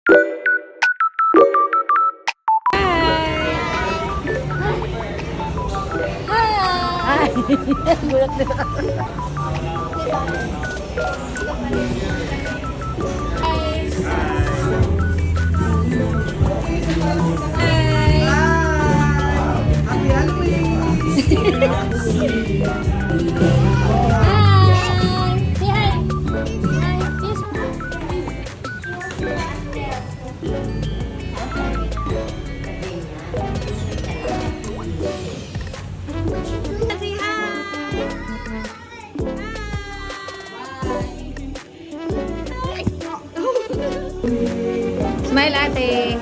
Hi! Gulat nila. Happy Halloween! Smile, ate.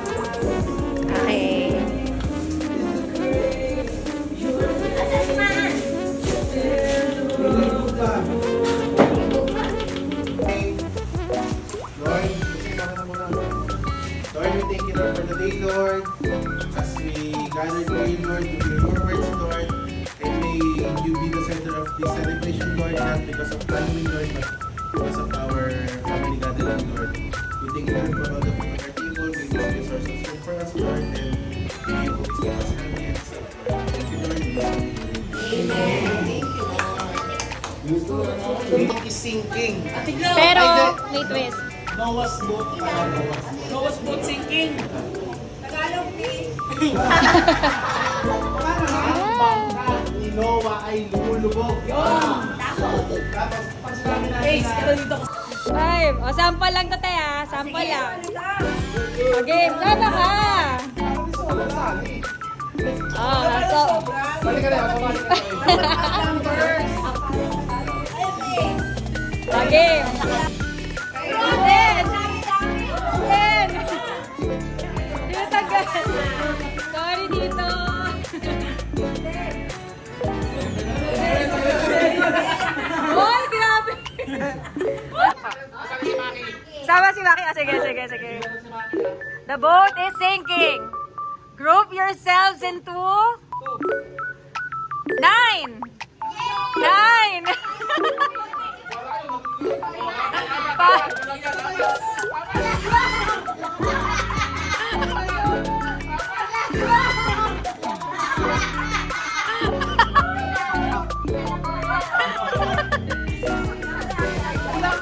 Okay. Lord, we thank you, Lord, for the day, Lord. As we gather here, Lord, to hear your words, Lord, and may you be the center of this celebration, Lord, not because of Halloween, Lord, but because of our family gathering, Lord. We thank you, Lord, for all the food on our table. May this be a source of strength for us, Lord, and may you always keep us happy and safe, Lord. Thank you, Lord. Amen. Boat is sinking. Pero, may twist. Noah's boat. Noah's boat sinking. Ang bangka ni Noah ay lumulubog. Tapos, pag sinabi natin Ace, na, ito dito ko. Five. O, sample lang to, te, ha? Sample lang. Okay, sama ka. Oh, so. balik ka na, balik ka na. Okay. Ten. Ten. Dito tagal. Sorry dito. Oy, grabe. Sama si Maki. Ah, sige, sige, sige. The boat is sinking. Group yourselves into 9. 9.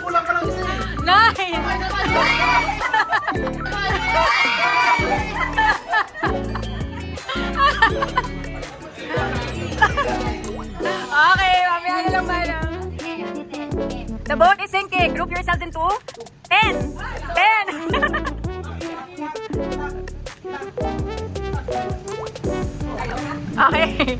Kulang pa lang isa eh. 9. Okay, mamaya na lang ba na? The boat is sinking. Group yourselves into 10. 10. Okay.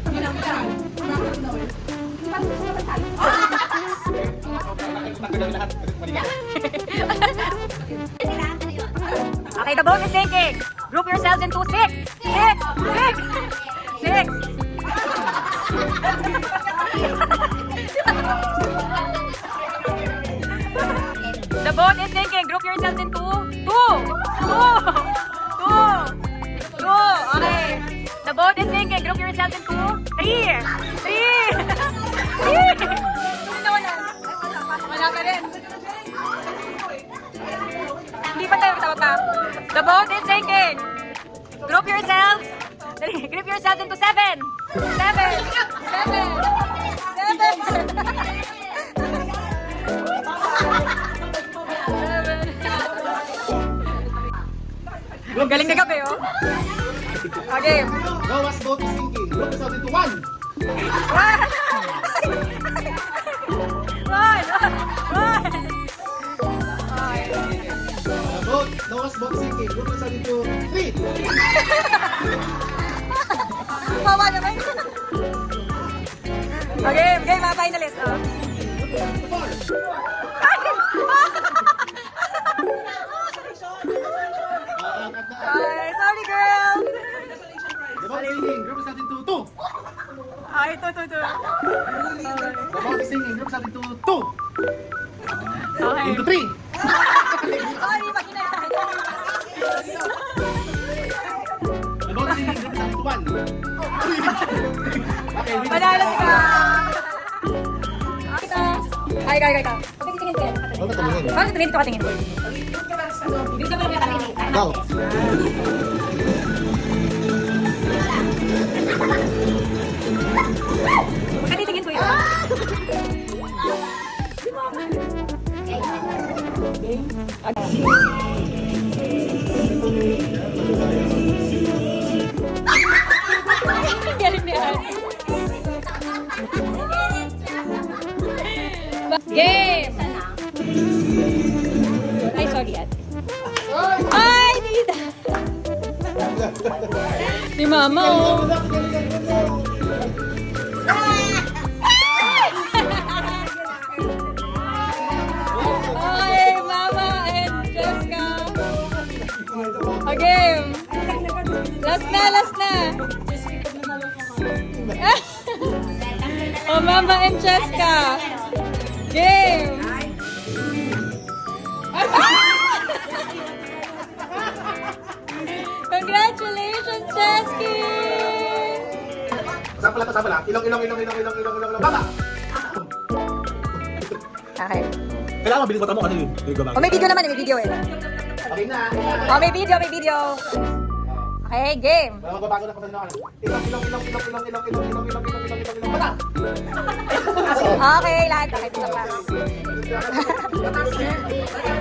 Okay, the boat is sinking. Group yourselves into 6. 6. 6. 6. The boat is sinking. Group yourselves into 2. 2. 2. 2. Okay. The boat is sinking. Group yourselves into 3. 3. 3. Wala ka rin. Hindi pa tayo matawag pa. The boat is sinking. Group yourselves. Group yourselves into 7. 7. 7. Galing na gabi, oh. Okay. Noah's boat is sinking. Group yourself into 1. 1. Noah's boat is sinking. Group yourself into 3. Bawa naman. Okay, mga finalist. Oh. Okay, sorry girls. The boat is sinking. Group yourself into 2. Ay, ito. The boat is sinking. Group yourself into 2. Okay. Into 3. Sorry, makinay. The boat is sinking. Group yourself into 1. Okay, wait. Panalo ka. Ay, ka. Pagkatingin ko yan. Huwag ka tumingin. Bakit tumingin ko katingin? Go. Wow. Magkatitingin ko yun. Galing ni Ate. Game! Ay, sorry, Ate. Ay, tita! Si Mama, oh. Okay, Mama and Jessica. Okay. Last na, last na. Oh, Mama and Jessica. Game. Congratulations, Chesky! Kasama lang. Ilong. Baba! Okay. Kailangan mabilis mata mo kasi yun. Oh, may video naman, may video eh. Okay na. Oh, may video, may video. Okay, game. Magbabago na kapag naman. Ilong. Baba! Okay, lahat. Okay, isa pa.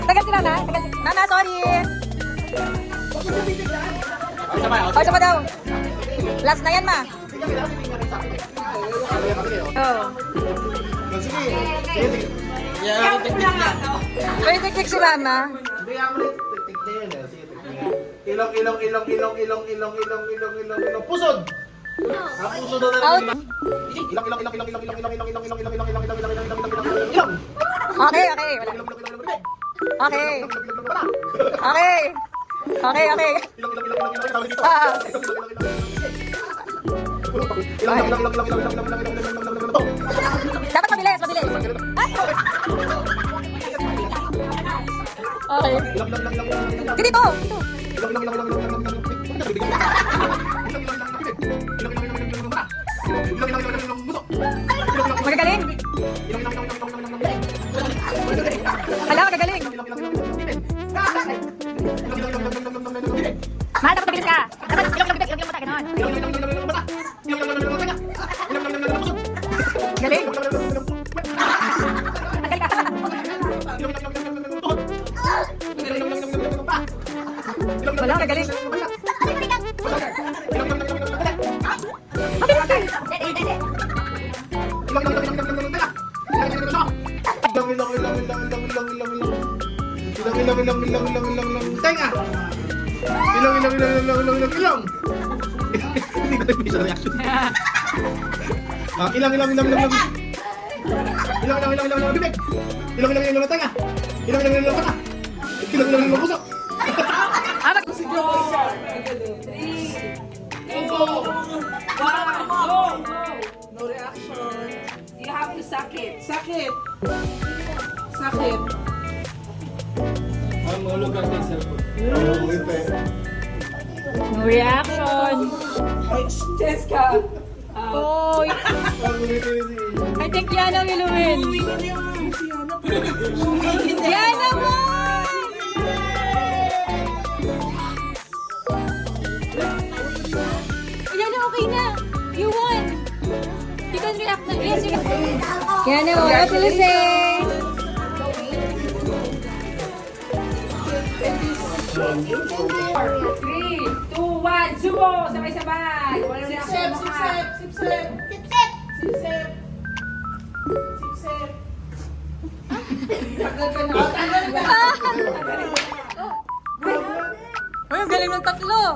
Tagal si Nana. Nana, sorry. Oh, isa pa daw. Last na yan, ma. Oh. Sige. May tiktik si Mama. Hindi ako ulit. Tignan yun eh. Sige, tignan. Ilong. Pusod! Ang pusod na Out. rin. Ilong. Okay, okay. Wala. Okay. Okay. Okay, okay. Ah. Dapat mabilis, mabilis. Ay! Okay. Dito. Magagaling. Hala, magagaling. Mahal, dapat mabilis ka. Dapat ilong mo tayo, ganon. Galing. Tagal ka. Wala, magaling. Mabilis ka. Ilong. Tenga! Ilong. Hindi ko na bisa reaction. Ilong. Bibig. Ilong, tenga. Ilong, mata. Ilong, puso. Ah, mag- No reaction. You have to suck it. Suck it. Suck it. No reaction. Ay, Jessica. Oh, I think Yana will win. Yana won! Yana, okay na. You won. You can react na. Yes, you can. Yana, congratulations. 3, 2, 1, sumo! Sabay-sabay! Walang reaction. Sip-sip. Tagal ka na. Uy, ang galing ng tatlo.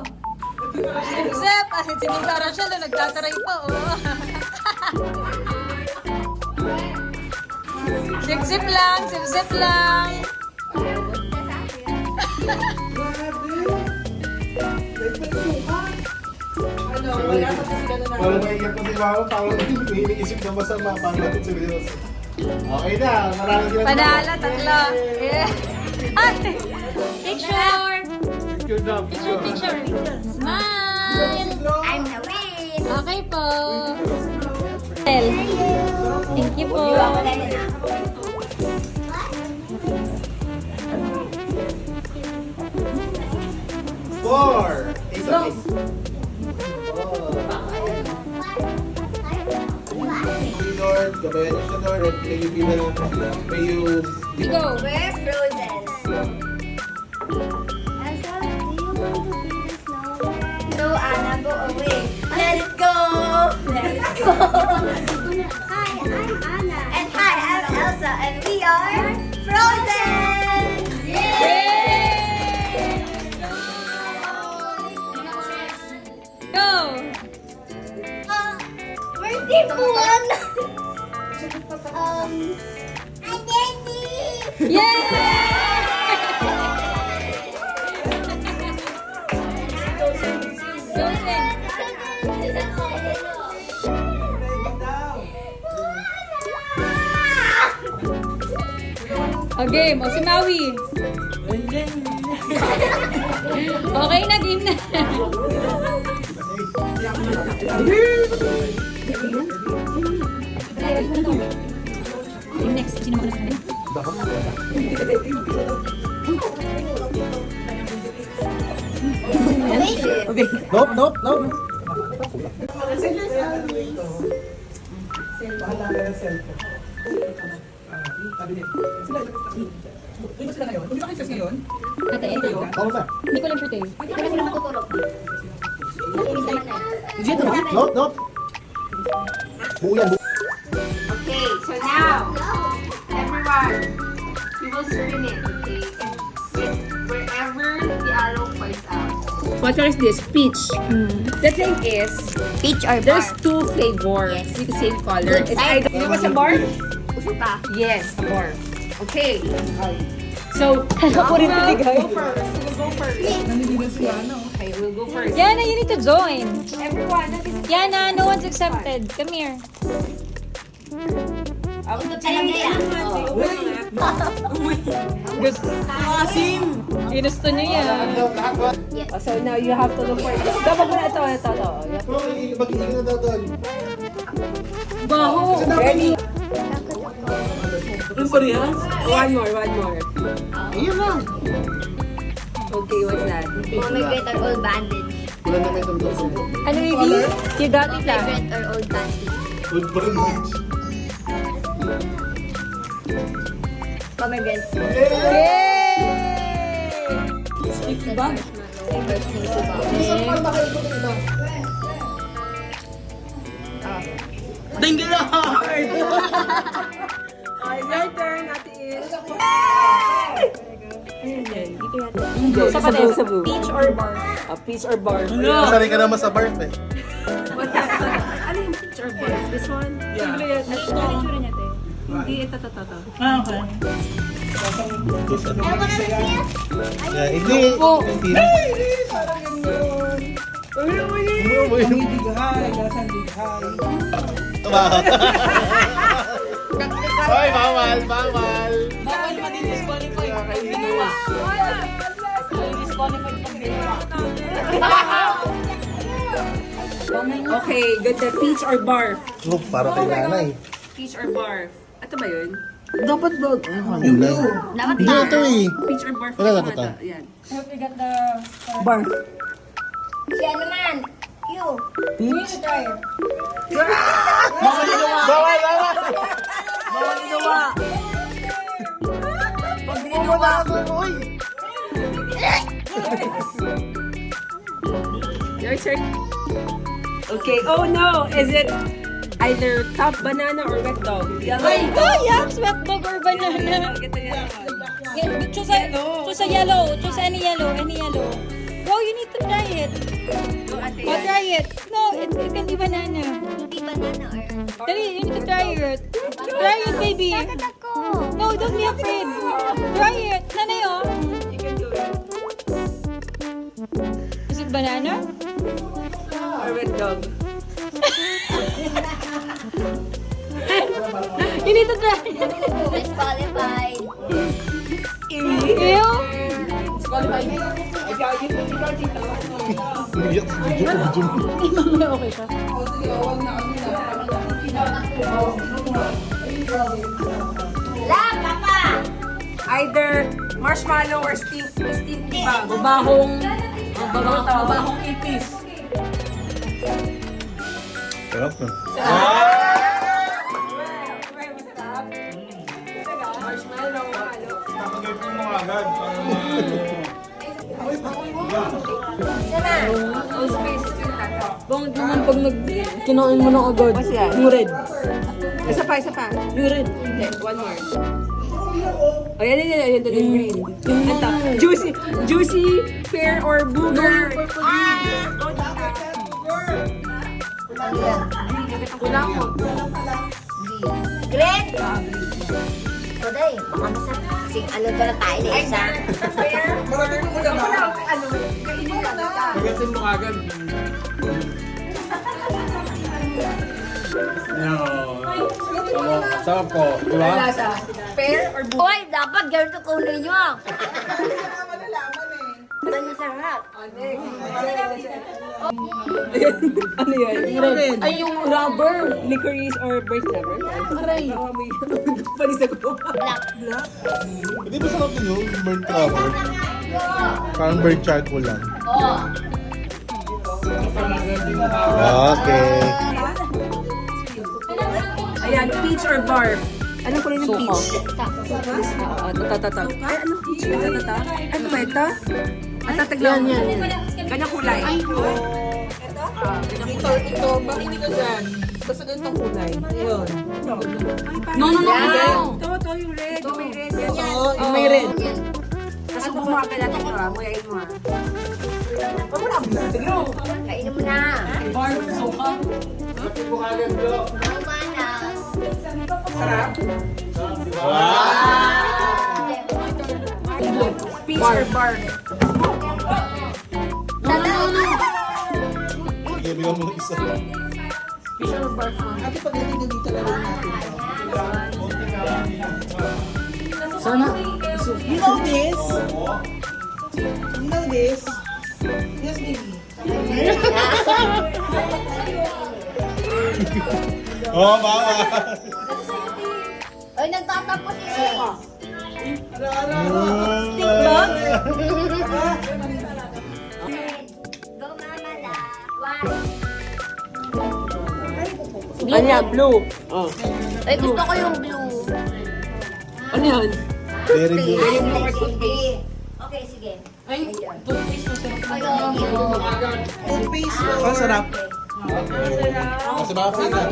Sip-sip. Si Nita Rochelle, nagtataray pa. Oh. Sip-sip lang. Ano, wala pa kasi ganun na. Wala maiyak ko si Mama, parang iniisip na masama, parang natin seryoso. Okay na, marami sila. Panalo, tatlo. Yeah. Ay! Picture! Good job. Picture. Smile! I'm the win! Okay po. Thank you po. 4. Lord, gabayan niyo siya, Lord, at may you be the, may you Go. We're frozen. No, Anna, go away. Let it go. Let it go. Hi, I'm Anna. And hi, I'm Elsa. And we are Frozen. Go. Where's the one? Identity. O game, o si Maui. Okay na, game na. Game next, sino mo na? Okay. Nope, nope, nope. Ate, Ako ba? hindi ko lang sure tayo. Nope, nope. Buo yan, buo. Okay, so now, everyone, we will spin it, okay? And spin wherever the arrow points out. What color is this? Peach. The thing is, Peach or there's two flavors Yes. with the same color. It's either, you know what's a barf? Yes, a barf. Okay. So, Ako rin piligay. go first. We'll go first. Okay, we'll go first. Yana, you need to join. Everyone, Yana, no one's exempted. Come here. Alam niya yan. Ginusto niya yan. So now you have to look for it. Dapat mo na ito. mag-iigil na daw doon. Baho. Ready? One more. Iyon lang. Okay, what's that? Pomegranate or old bandage. Wala na may tanda ko. Ano, Vivi? You got it ah. Pomegranate or old bandage. Good pa rin. Pomegranate. Yay! Sticky bug. Your turn, Ate Ish. Sa pares. Peach or bar? Peach or bar? Sanay ka naman sa barf eh. Ano yung peach or bar? This one? Ano yung tsura niya, te? Hindi, ito. Yeah, hindi. Hindi. Hoy, bawal. Bawal ma-disqualify pag ginawa. Disqualified pag ginawa. Okay, ganda. Peach or barf? Oh, para kay nanay. Peach or barf? Ito ba yun? Dapat ba? Dapat Hindi ba? ito eh. Peach or barf? Wala Ito na nga to. Yan. Barf. Si ano man? You. Bawal. Pag ginawa ko, uy. Your turn. Okay. Oh no! Is it either top banana or wet dog? Yellow. Yup! Sweat dog or banana. Get the yellow. Choose a yellow. Choose any yellow. Go, you need to try it. Go, Ate. Oh, try it. No, it can be banana. Hindi banana or... Dali, you need to try it. Try it, baby. Takot ako. No, don't be afraid. Try it. Nanay, oh. You can do it. Is it banana? Or wet dog. You need to try it. Disqualified. Ew. Umiyak sa video. Okay siya. La, papa! Either marshmallow or steam bag. Babahong Mabahong ipis. Sarap na. Marshmallow. Kapag-girlfriend mo agad. Bakit naman pag kinain mo na agad? Yung red. Isa pa. Yung red. Hindi, one more. Oh, yan, yung green. Ito, juicy, pear or blueberry. Kulang mo. Green. Today, baka masarap. Sing ano ka na tayo na isa. Marami mo na ba? Pag-girlfriend mo agad. Sarap po. Diba? Lasa, pear or blueberry. Oy, dapat ganito kulay nyo. Malaman na laman eh. Ano masarap? Ano yan? Red. Ay, yung rubber, licorice or birch rubber. Aray. Panis ako. Black. Hindi ba sarap din yung burnt rubber? Parang burnt charcoal lang. Oh. Okay. Ayan, peach or barf. Anong kulay ng peach? Tatatag. Ay, anong peach? Tatatag? Ano ba ito? Tataglan. Yan. Ganyang kulay. Ito, bakit ka dyan? Basta ganitong kulay. Ayun. No. Ito, yung red. Ito, may red. Oo, yung may red. Tapos mo agad natin ito. Muyain mo. Kainin mo na. Barf, soka. Mana. Sarap. Peach or barf. Sige, bigyan mo ng isa. Peach or barf. Ate, pagdating na dito na rin natin. Sana. You know this? You know this? Yes, baby. Oh, mama! Oy, nagtatapos eh. Go mama la. One. Ano yan? Blue. Ay, gusto ko yung blue. Ano yan? Very good. Hindi. Okay, sige. Ay, toothpaste na sarap. Ayun. Toothpaste or... Ang sarap. Kasi baka feel na.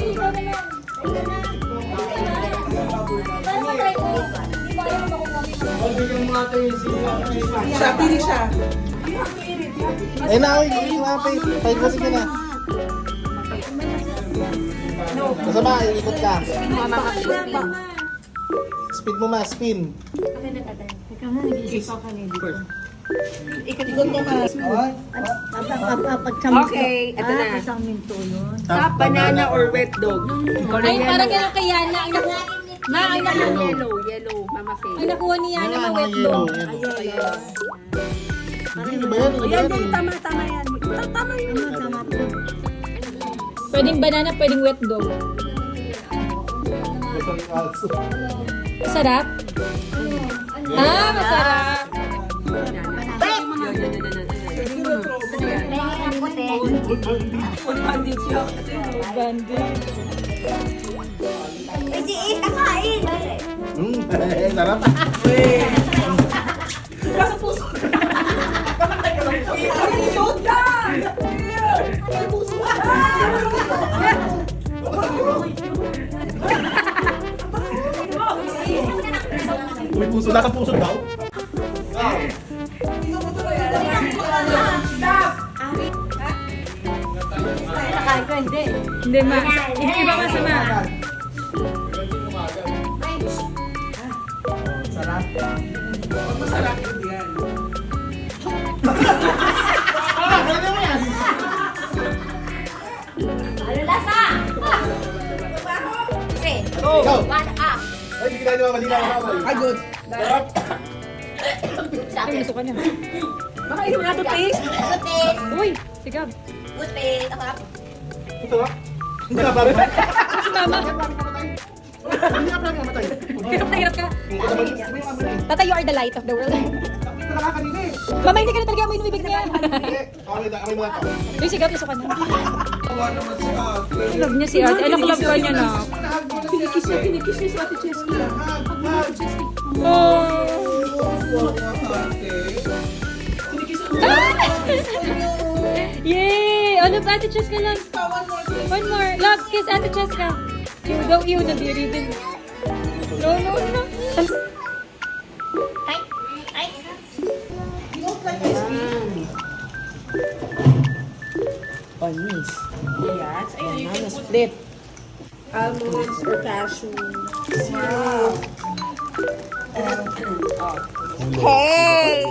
Siya, pili siya. Eh, na, naapay. Kahit kasi ka na. Masama, ikot ka. Speed mo ma, spin. Ikot mo mas. Okay, ito na. Top, banana or wet dog? Ay, parang gano'n kay Yana. Ang nakuha, ang nakuha, Yellow, Mama Faye. ang nakuha ni Yana Ayan, na wet yellow. dog. Hindi, iba yan, iba yan. Tama yan. Tama yun. Pwedeng banana, pwedeng wet dog. Sarap? Masarap. Ay, si Isa kain. Sarap. May puso, nasa puso daw. Nakain ko, hindi. Hindi, ma. Hindi ba masama? Sarap. Pag masarap yun yan. Ano lasa? Kasi, Ikaw. one up. Ay, hindi ka nyo malinaw na ako. Ay, good. Sa akin. Gusto ka na. Baka yung mga toothpaste? Good Uy, sigab. Good taste. Ako lang. Ito ba? Hindi ka parang. Si mama. Hindi ka parang namatay. Hirap na hirap ka. Tata, you are the light of the world. na nga kanina eh. Mama, hindi ka na talaga may inubibig niya. Hindi. Amoy mo lang to. Yung sigaw, piso ka na. Tawa naman si Ate. Love niya si ate. Anak, love ka niya na. Nahag mo na si Ate. Kinikiss niya si Ate Chesky. Oh. Yay! Oh, love Ate Cheska lang. One more. Love, kiss Ate Cheska. Ew, daw ew, nabiri din. No, no, no. Ay, ay. Panis. Yes. Banana split. Almonds or cashew. Hey!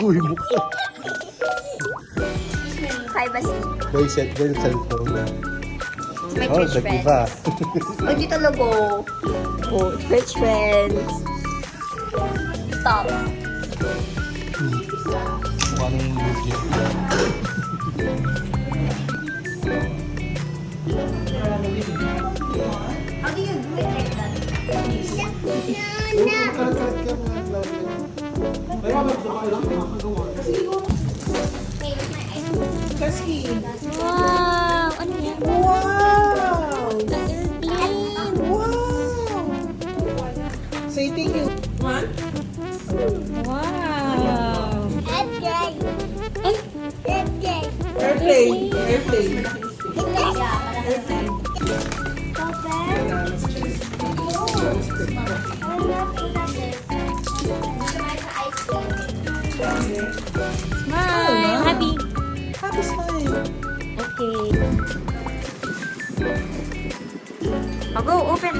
Uy, mukha. Hi, Basi. Boy set girl cellphone. My Oh, church friend. nag-iba. Oh, dito logo. Oh, church friends. Stop. Mukha nang legit. How do you do it like that? Makalat-kalat ka mga flower. Ay, mama, gusto ka lang. Hey, where's my ice cream? Wow! Ano yan? Wow! Airplane! Wow! Say thank you. One. Wow! Edgay. Ay! Edgay. Airplane. Airplane. Yeah, malaki. Stop it. I love this. Kumain sa ice cream. Smile! Happy! Happy smile. Okay. I'll go open.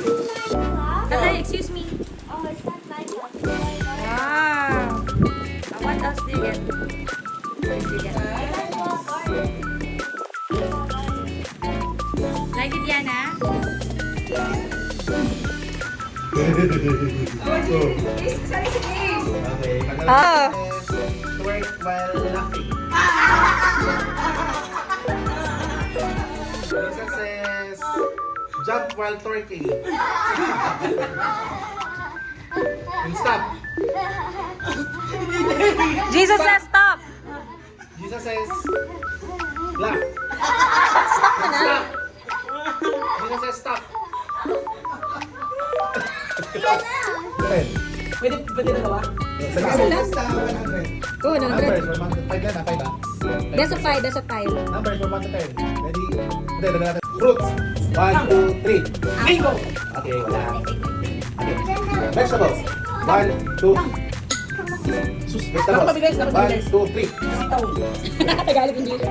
Tatay, excuse me. Oh, it's not my cup. Wow! What else do you get? What did you get? Like it, Diana? Okay, Ah. Twerk while laughing. Lisa says, jump while twerking. And stop. Jesus says stop! Jesus says, laugh. And stop. Jesus says, stop. Pwede na ba? Go, no, Numbers, 1 to 5 yan, 5 ah. That's a 5, that's a 5. Numbers from 1 to 10. Ready? Hindi, dala natin. Fruits. 1, 2, 3. Mango. Okay, wala. Okay. Vegetables. 1, 2. Vegetables. Nakapabilis, 1, 2, 3. Sitaw. Tagalog English.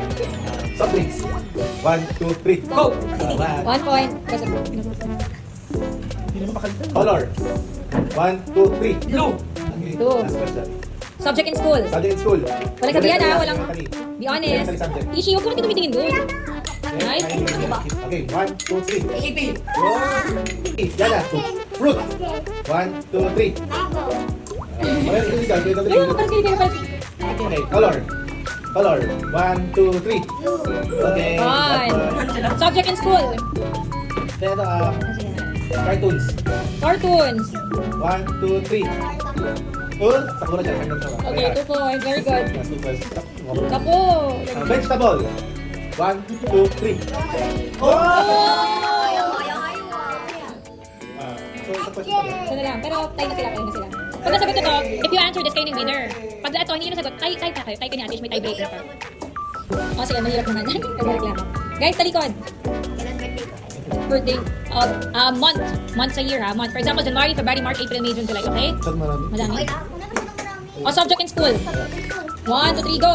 Soft drinks. 1, 2, 3. Go. 1 point. That's a Color. 1, 2, 3. Blue. Okay, Two. last question. Subject in school. Subject in school. Walang sabihan ah, walang... Tali. Be honest. Tali subject. Ishi, huwag ko natin tumitingin doon. Right? Okay, 1, 2, 3. 18. Yada. Fruit. 1, 2, 3. Mango. Okay, ito dito. Ito Ayun, dito. parang kayo parang... Okay, color. Color. 1, 2, 3. Okay. Fine. Subject in school. Pero, cartoons. Cartoons. 1, 2, 3. Sakura dyan. Okay, 2 points. Very good. Last two first. Naku! Vegetable. 1, 2, 3. Oh! So, sa question pa So na lang. Pero tayo na sila, tayo na sila. Pag nasagot ko to, if you answer this, kayo yung winner. Pag ito, hindi nyo nasagot, tayo na kayo. Tayo ka ni Ate, may tiebreaker pa. O sige, mahirap naman. Nagreklamo. Guys, talikod. Birthday. Month. Month sa year ha. Month. For example, January, February, March, April, May, June, July. Okay? Saan marami? Madami. O subject in school. 1, 2, 3, go.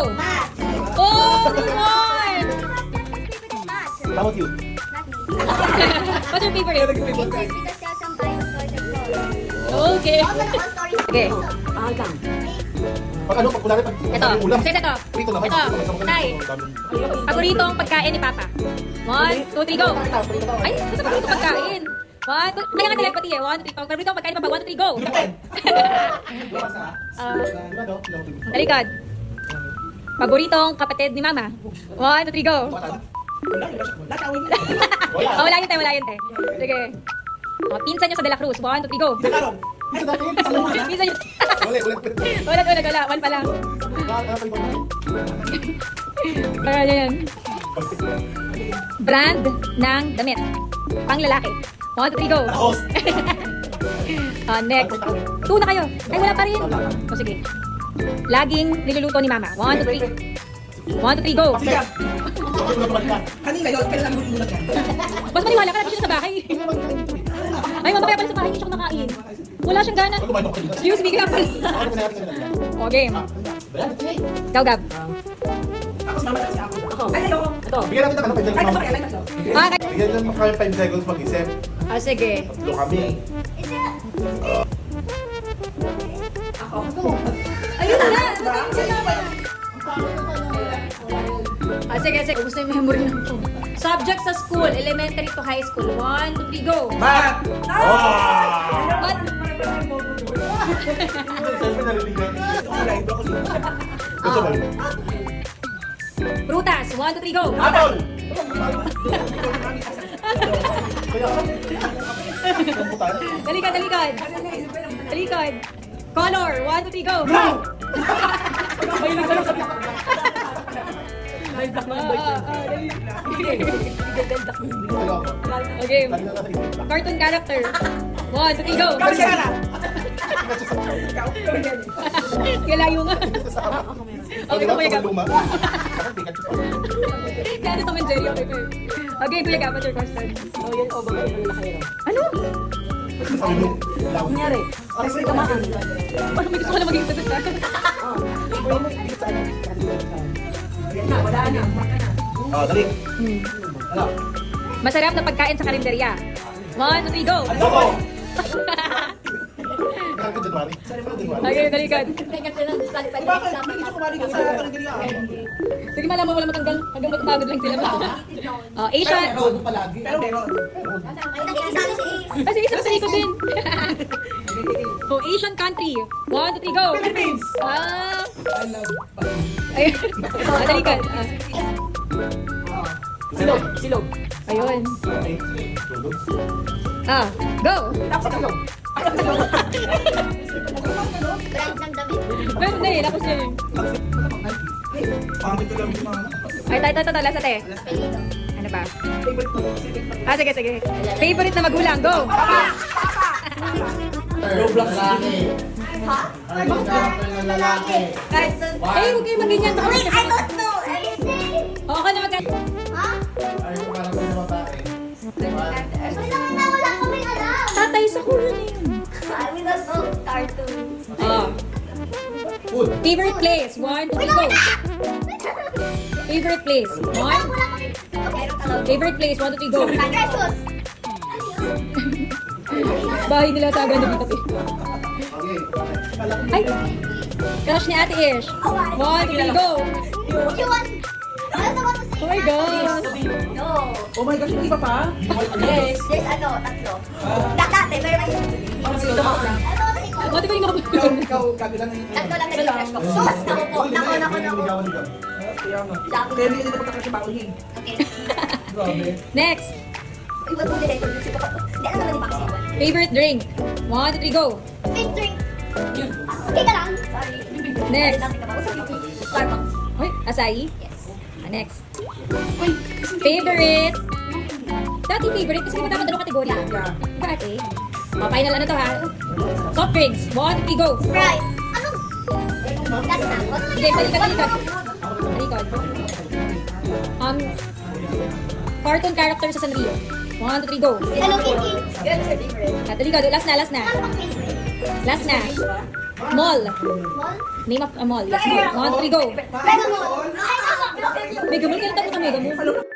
Oh, 3 points! How about you? What's your favorite? Because there's some dinosaurs and clothes. Okay. Okay. Pag ano, pag Ito. ulam. Ito. Prito naman. Ito. Tay. Paboritong pagkain ni Papa. 1, 2, 3, go. Ay, gusto ko dito pagkain. 1, 2, kaya nga telepathy eh. 1, 2, 3, paborito mo pagkain pa ba? 1, 2, 3, go. Talikod. Paboritong kapatid ni Mama. 1, 2, 3, go. Oh, wala yun, te. Wala yun, te. Sige. Oh, pinsan nyo sa De La Cruz. 1, 2, 3, go. Pinsan nyo. Wala. 1 pa lang. Yan. Brand ng damit. Pang lalaki. 1, 2, 3, go. Next. 2 na kayo. Ay, wala pa rin. O, sige. Laging niluluto ni Mama. 1, 2, 3. 1, 2, 3, go. Kanina yun, kailan mo yung yan? Mas maniwala ka na siya sa bahay. Ay, Mama, kaya pala sa bahay hindi siya kumakain. Wala siyang gana. Excuse me, kaya pala. O, game. Ikaw, Gab. Bigyan natin ng 5 seconds. Okay. Bigyan natin ng 5 seconds mag-isip. Ah, sige. Tatlo kami. Ayun na! Ah, sige. Gusto yung memory ng to. Subject sa school, elementary to high school. 1, 2, 3, go! Math! What? Siyempre narinig natin. Prutas. 1, 2, 3, go! Apple! Talikod. Color. 1, 2, 3, go! May black na Okay. Cartoon character. 1, 2, 3, go! Kalayo nga. Okay, Kuya Gab. Kaya ito Tom and Jerry. Okay, Kuya Gab, what's your question? Ano? Kunyari, kasi kumain. Parang may gusto ko na maging sagot ka. Wala na. Oh, dali. Masarap na pagkain sa karinderya. 1, 2, 3, go! Adobo! January. Okay, talikod. Bakit? Hindi siya kumali ka sa kaligaya. Sige, malaman mo wala matanggal. Hanggang matapagod lang sila. Asian. Meron palagi. Pero meron. Kasi isa sa ikot din. Asian country. 1, 2, 3, go! Philippines! Ah! I love Ayun. Talikod. Silog. Ayun. Go! Brand ng damit. Pero na eh, tapos na yun. Pangit ko lang yung mga... Ay, tayo, last ate. Apelido. Ano ba? Sige. Favorite na magulang, go! Roblox lalaki. Ha? Ang character ng lalaki. Cartoon. Eh, huwag kayo mag-ganyan. Wait, I don't know anything. Oo ka na Ha? Ay, yung character ng babae. Wala kaming alam. Tatay sa kulo na yun. We don't know cartoons. Food. Favorite place, 1, 2, 3, go! Favorite place, 1. Wala kaming... Meron ka lang. Favorite place, 1, 2, 3, go! Precious. Bahay nila sa Grande Vita. Okay. Ay! Crush ni Ate Ish. 1, 2, 3, go! You want... I don't want to say. Oh my God! No. Oh my gosh, hindi pa pa? Yes. There's tatlo. Dati, very much. I don't want to say. Mati ko yung Ikaw, kabilang na yun. Tatlo lang na crush ko. Sus! Naku po. Naku. Kaya nga. Kaya hindi na pagkakasya ba ulit. Okay. Grabe. Next! Uy, wag mo direktor. Hindi alam naman ni Maxi. Favorite drink, 1, 2, 3, go! Big drink. Okay ka lang. Sorry. Next. Starbucks. Uy, Asahi? Yes. Next. Favorite? Dati favorite kasi di ba dapat dalawang kategorya? Diba ate? Final ano to ha? Soft drinks, 1, 2, 3, go! Sprite. Ano? Last na. Sige, talikod. Cartoon character sa Sanrio. 1, 2, 3, go! Hello Kitty. Yun, sa favorite. Talikod, last na. Ano pang favorite? Last na. Mall. Mall? Name of a mall. Yes, mall. 1, 2, 3, go! Mega Mall. Ay, Mega Mall, kailan tayo ka Mega Mall?